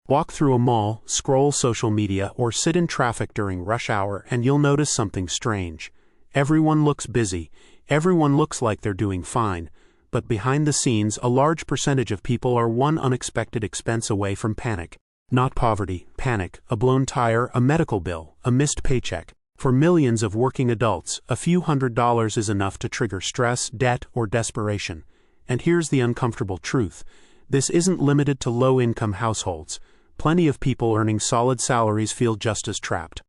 Walk through a mall, scroll social media, or sit in traffic during rush hour and you'll notice something strange. Everyone looks busy, everyone looks like they're doing fine, but behind the scenes a large percentage of people are one unexpected expense away from panic. Not poverty, panic, a blown tire, a medical bill, a missed paycheck. For millions of working adults, a few $100s is enough to trigger stress, debt, or desperation. And here's the uncomfortable truth. This isn't limited to low-income households. Plenty of people earning solid salaries feel just as trapped.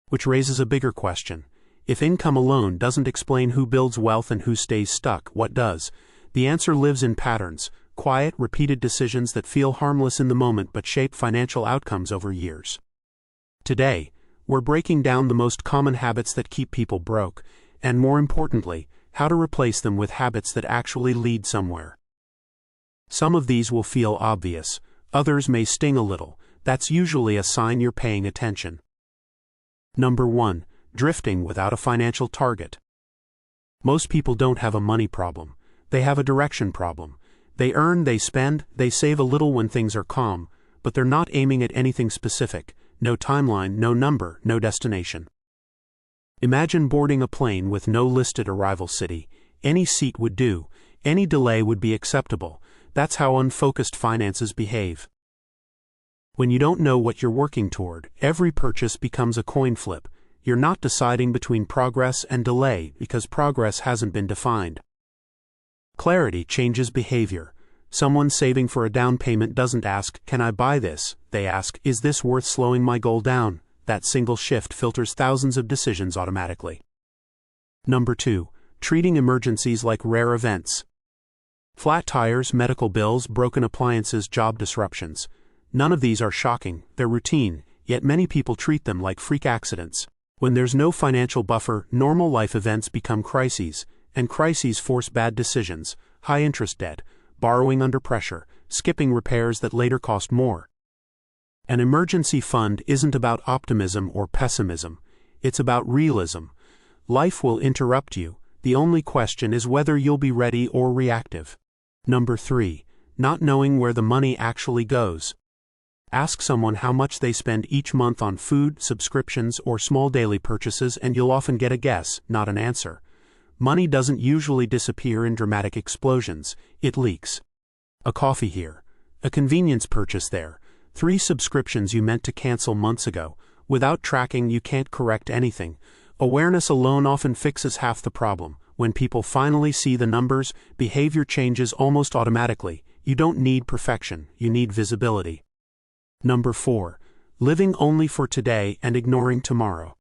Which raises a bigger question. If income alone doesn't explain who builds wealth and who stays stuck, what does? The answer lives in patterns, quiet, repeated decisions that feel harmless in the moment but shape financial outcomes over years. Today, we're breaking down the most common habits that keep people broke, and more importantly, how to replace them with habits that actually lead somewhere. Some of these will feel obvious, others may sting a little. That's usually a sign you're paying attention. Number 1. Drifting without a financial target. Most people don't have a money problem. They have a direction problem. They earn, they spend, they save a little when things are calm, but they're not aiming at anything specific. No timeline, no number, no destination. Imagine boarding a plane with no listed arrival city. Any seat would do. Any delay would be acceptable. That's how unfocused finances behave. When you don't know what you're working toward, every purchase becomes a coin flip. You're not deciding between progress and delay because progress hasn't been defined. Clarity changes behavior. Someone saving for a down payment doesn't ask, "Can I buy this?" They ask, "Is this worth slowing my goal down?" That single shift filters thousands of decisions automatically. Number 2. Treating emergencies like rare events. Flat tires, medical bills, broken appliances, job disruptions. None of these are shocking, they're routine, yet many people treat them like freak accidents. When there's no financial buffer, normal life events become crises, and crises force bad decisions, high-interest debt, borrowing under pressure, skipping repairs that later cost more. An emergency fund isn't about optimism or pessimism, it's about realism. Life will interrupt you, the only question is whether you'll be ready or reactive. Number 3. Not knowing where the money actually goes. Ask someone how much they spend each month on food, subscriptions, or small daily purchases and you'll often get a guess, not an answer. Money doesn't usually disappear in dramatic explosions, it leaks. A coffee here. A convenience purchase there. 3 subscriptions you meant to cancel months ago. Without tracking, you can't correct anything. Awareness alone often fixes half the problem. When people finally see the numbers, behavior changes almost automatically. You don't need perfection, you need visibility. Number 4. Living only for today and ignoring tomorrow.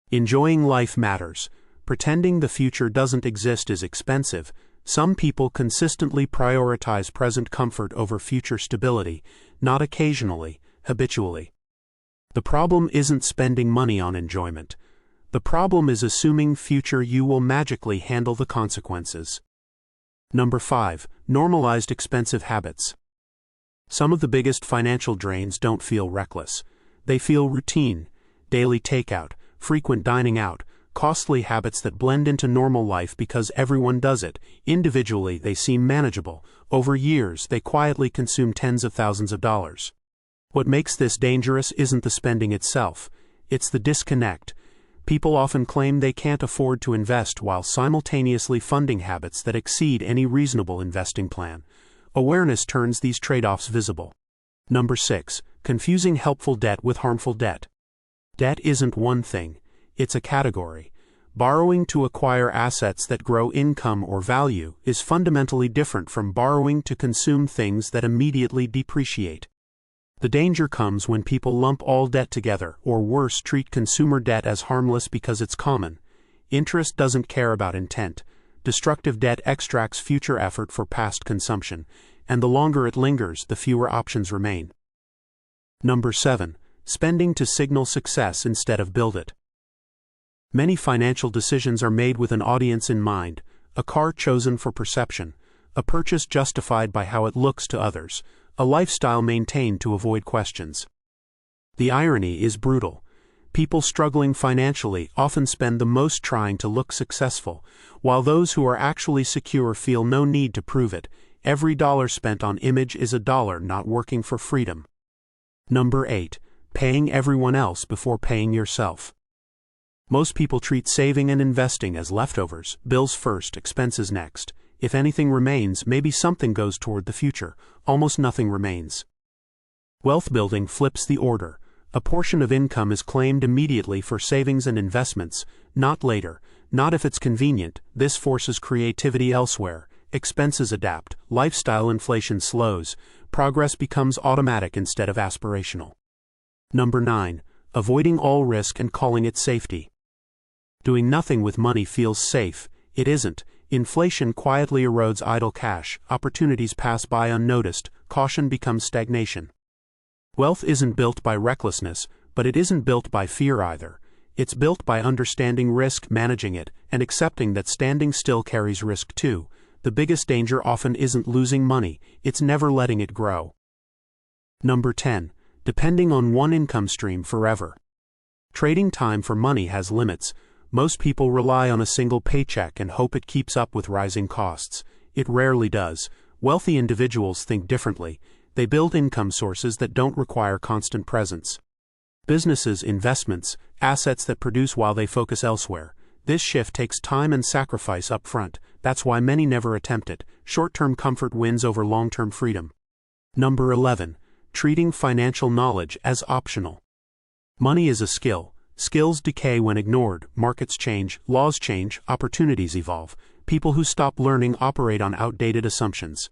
Enjoying life matters. Pretending the future doesn't exist is expensive. Some people consistently prioritize present comfort over future stability, not occasionally, habitually. The problem isn't spending money on enjoyment. The problem is assuming future you will magically handle the consequences. Number 5. Normalized expensive habits. Some of the biggest financial drains don't feel reckless. They feel routine. Daily takeout, frequent dining out, costly habits that blend into normal life because everyone does it. Individually, they seem manageable. Over years, they quietly consume tens of thousands of dollars. What makes this dangerous isn't the spending itself. It's the disconnect. People often claim they can't afford to invest while simultaneously funding habits that exceed any reasonable investing plan. Awareness turns these trade-offs visible. Number 6. Confusing helpful debt with harmful debt. Debt isn't one thing. It's a category. Borrowing to acquire assets that grow income or value is fundamentally different from borrowing to consume things that immediately depreciate. The danger comes when people lump all debt together, or worse, treat consumer debt as harmless because it's common. Interest doesn't care about intent. Destructive debt extracts future effort for past consumption, and the longer it lingers, the fewer options remain. Number 7. Spending to signal success instead of build it. Many financial decisions are made with an audience in mind, a car chosen for perception, a purchase justified by how it looks to others, a lifestyle maintained to avoid questions. The irony is brutal. People struggling financially often spend the most trying to look successful, while those who are actually secure feel no need to prove it. Every dollar spent on image is a dollar not working for freedom. Number 8. Paying everyone else before paying yourself. Most people treat saving and investing as leftovers, bills first, expenses next. If anything remains, maybe something goes toward the future. Almost nothing remains. Wealth building flips the order. A portion of income is claimed immediately for savings and investments, not later, not if it's convenient. This forces creativity elsewhere. Expenses adapt, lifestyle inflation slows, progress becomes automatic instead of aspirational. Number 9. Avoiding all risk and calling it safety. Doing nothing with money feels safe. It isn't. Inflation quietly erodes idle cash, opportunities pass by unnoticed, caution becomes stagnation. Wealth isn't built by recklessness, but it isn't built by fear either. It's built by understanding risk, managing it, and accepting that standing still carries risk too. The biggest danger often isn't losing money, it's never letting it grow. Number 10. Depending on one income stream forever. Trading time for money has limits. Most people rely on a single paycheck and hope it keeps up with rising costs. It rarely does. Wealthy individuals think differently. They build income sources that don't require constant presence. Businesses, investments, assets that produce while they focus elsewhere. This shift takes time and sacrifice up front. That's why many never attempt it. Short-term comfort wins over long-term freedom. Number 11. Treating financial knowledge as optional. Money is a skill. Skills decay when ignored. Markets change, laws change, opportunities evolve. People who stop learning operate on outdated assumptions.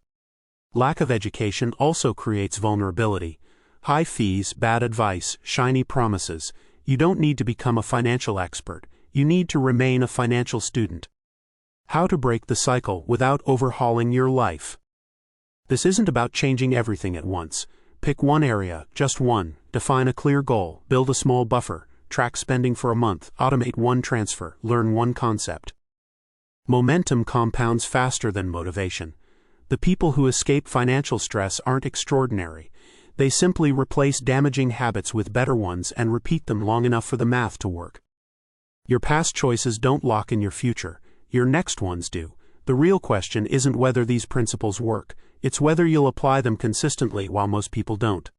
Lack of education also creates vulnerability. High fees, bad advice, shiny promises. You don't need to become a financial expert. You need to remain a financial student. How to break the cycle without overhauling your life. This isn't about changing everything at once. Pick one area, just one. Define a clear goal. Build a small buffer. Track spending for a month. Automate one transfer. Learn one concept. Momentum compounds faster than motivation. The people who escape financial stress aren't extraordinary. They simply replace damaging habits with better ones and repeat them long enough for the math to work. Your past choices don't lock in your future. Your next ones do. The real question isn't whether these principles work. It's whether you'll apply them consistently while most people don't.